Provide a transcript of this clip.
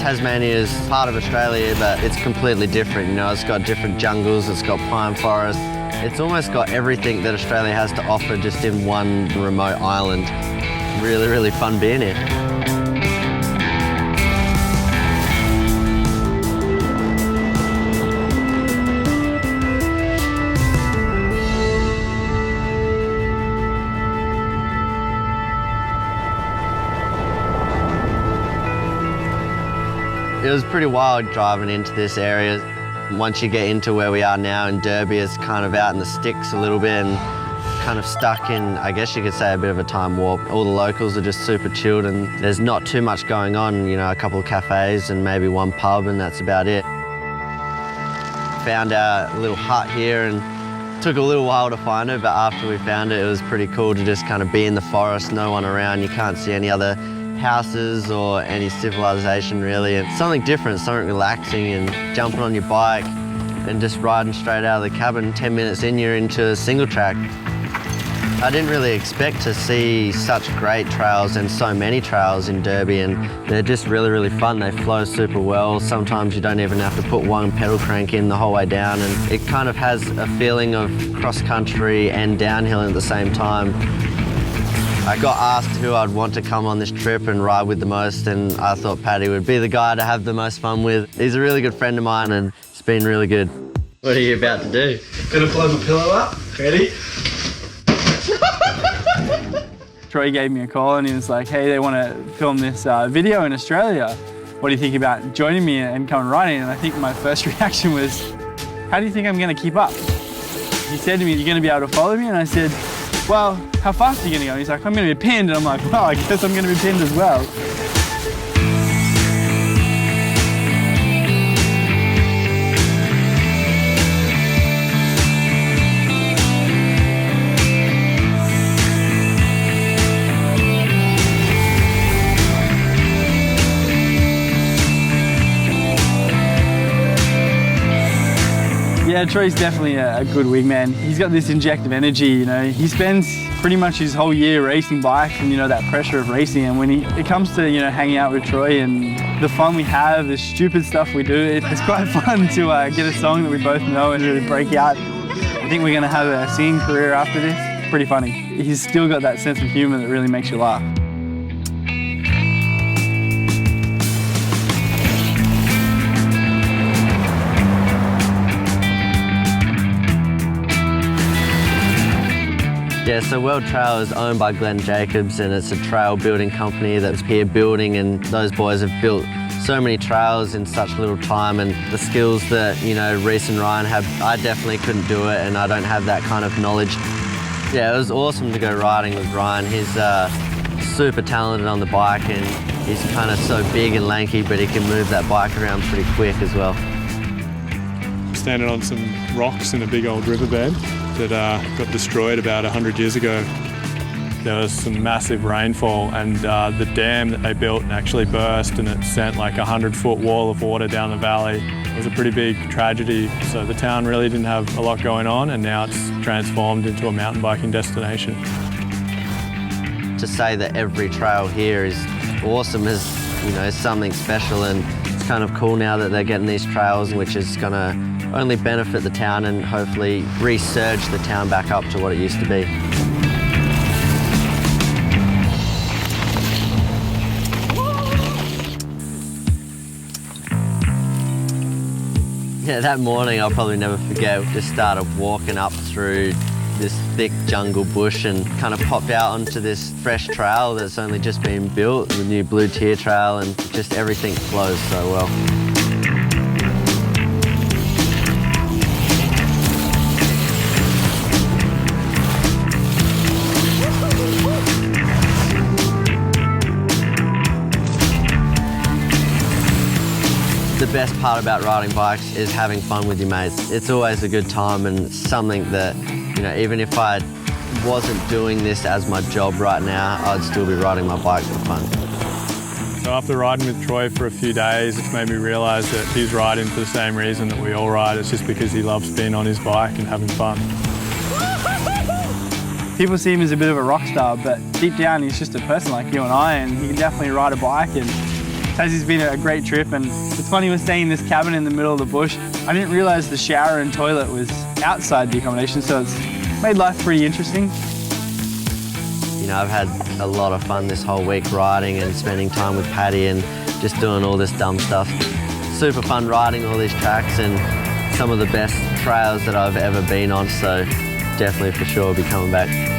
Tasmania is part of Australia, but it's completely different. You know, it's got different jungles, it's got pine forests. It's almost got everything that Australia has to offer just in one remote island. Really, really fun being here. It was pretty wild driving into this area. Once you get into where we are now in Derby, it's kind of out in the sticks a little bit and kind of stuck in, I guess you could say, a bit of a time warp. All the locals are just super chilled and there's not too much going on, you know, a couple of cafes and maybe one pub and that's about it. Found our little hut here and took a little while to find it, but after we found it, it was pretty cool to just kind of be in the forest, no one around, you can't see any other houses or any civilization really. It's something different, something relaxing, and jumping on your bike and just riding straight out of the cabin. 10 minutes in, you're into a single track. I didn't really expect to see such great trails and so many trails in Derby, and they're just really, really fun. They flow super well. Sometimes you don't even have to put one pedal crank in the whole way down, and it kind of has a feeling of cross-country and downhill at the same time. I got asked who I'd want to come on this trip and ride with the most, and I thought Paddy would be the guy to have the most fun with. He's a really good friend of mine and it's been really good. What are you about to do? Gonna blow my pillow up. Ready? Troy gave me a call and he was like, hey, they want to film this video in Australia. What do you think about joining me and coming riding? And I think my first reaction was, how do you think I'm going to keep up? He said to me, you're going to be able to follow me? And I said, well, how fast are you going to go? And he's like, I'm going to be pinned. And I'm like, well, I guess I'm going to be pinned as well. Yeah, Troy's definitely a good wingman. He's got this injective energy, you know. He spends pretty much his whole year racing bikes and, you know, that pressure of racing. And when it comes to, you know, hanging out with Troy and the fun we have, the stupid stuff we do, it's quite fun to get a song that we both know and really break out. I think we're going to have a singing career after this. Pretty funny. He's still got that sense of humor that really makes you laugh. Yeah, so World Trail is owned by Glenn Jacobs, and it's a trail building company that's here building, and those boys have built so many trails in such little time, and the skills that, you know, Reese and Ryan have, I definitely couldn't do it, and I don't have that kind of knowledge. Yeah, it was awesome to go riding with Ryan. He's super talented on the bike, and he's kind of so big and lanky, but he can move that bike around pretty quick as well. Standing on some rocks in a big old riverbed that got destroyed about 100 years ago. There was some massive rainfall, and the dam that they built actually burst, and it sent like a 100-foot wall of water down the valley. It was a pretty big tragedy, so the town really didn't have a lot going on, and now it's transformed into a mountain biking destination. To say that every trail here is awesome is, you know, something special, and it's kind of cool now that they're getting these trails, which is going to only benefit the town and hopefully resurge the town back up to what it used to be. Yeah, that morning I'll probably never forget. We just started walking up through this thick jungle bush and kind of popped out onto this fresh trail that's only just been built, the new Blue Tier Trail, and just everything flows so well. The best part about riding bikes is having fun with your mates. It's always a good time, and it's something that, you know, even if I wasn't doing this as my job right now, I'd still be riding my bike for fun. So after riding with Troy for a few days, it's made me realise that he's riding for the same reason that we all ride. It's just because he loves being on his bike and having fun. People see him as a bit of a rock star, but deep down he's just a person like you and I, and he can definitely ride a bike and Tassie's been a great trip, and it's funny, we're staying in this cabin in the middle of the bush. I didn't realise the shower and toilet was outside the accommodation, so it's made life pretty interesting. You know, I've had a lot of fun this whole week riding and spending time with Paddy and just doing all this dumb stuff. Super fun riding all these tracks and some of the best trails that I've ever been on, so definitely for sure be coming back.